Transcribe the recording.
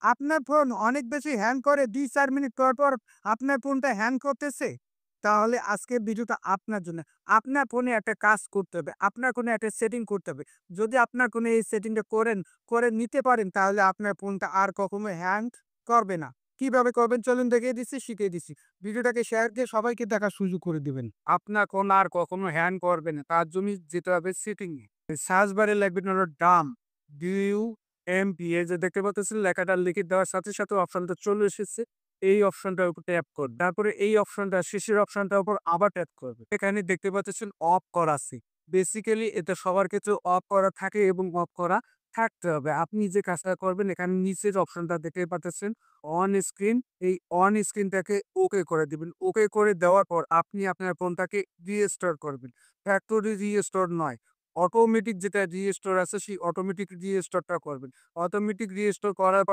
আপনার ফোন অনেক বেশি হ্যাং করে ২-৪ মিনিট পর আপনার ফোনটা হ্যাং করতেছে? তাহলে আজকের ভিডিওটা আপনার জন্য। আপনার ফোনে একটা কাজ করতে হবে। আপনার ফোনে একটা সেটিং করতে হবে। যদি আপনার ফোনে এই সেটিংটা করে নিতে পারেন তাহলে আপনার ফোনটা আর কখনো হ্যাং করবে না। কিভাবে করবেন চলুন দেখিয়ে দিচ্ছি, শিখিয়ে দিচ্ছি। ভিডিওটাকে শেয়ার দিয়ে সবাইকে দেখার সুযোগ করে দিবেন। আপনার ফোন আর কখনো হ্যাং করবে না। তার জন্য যেতে হবে সেটিং এ। সার্চ বারে লিখবেন হলো DUMP এই যে দেখতে পাচ্ছেন লেখাটা লিখে দেওয়ার সাথে অপশনটা চলে এসেছে। এই অপশনটার উপর ট্যাপ করবেন। তারপরে এই অপশনটা শেষের অপশনটার উপর আবার ট্যাপ করবেন। এখানে দেখতে পাচ্ছেন অফ করা আছে। বেসিক্যালি এটা সবার ক্ষেত্রে অফ করা থাকে এবং অফ করা থাকতে হবে। আপনি যে কাজটা করবেন এখানে নিচের অপশনটা দেখতে পাচ্ছেন অন স্ক্রিন। এই অন স্ক্রিনটাকে ওকে করে দিবেন। ওকে করে দেওয়ার পর আপনি আপনার ফোনটাকে রিস্টোর করবেন। ফ্যাক্টরি রিস্টোর নয়। অটোমেটিক যেটা রিস্টোর আছে সেই অটোমেটিক রিস্টোরটা করবেন। অটোমেটিক রিস্টোর করার পর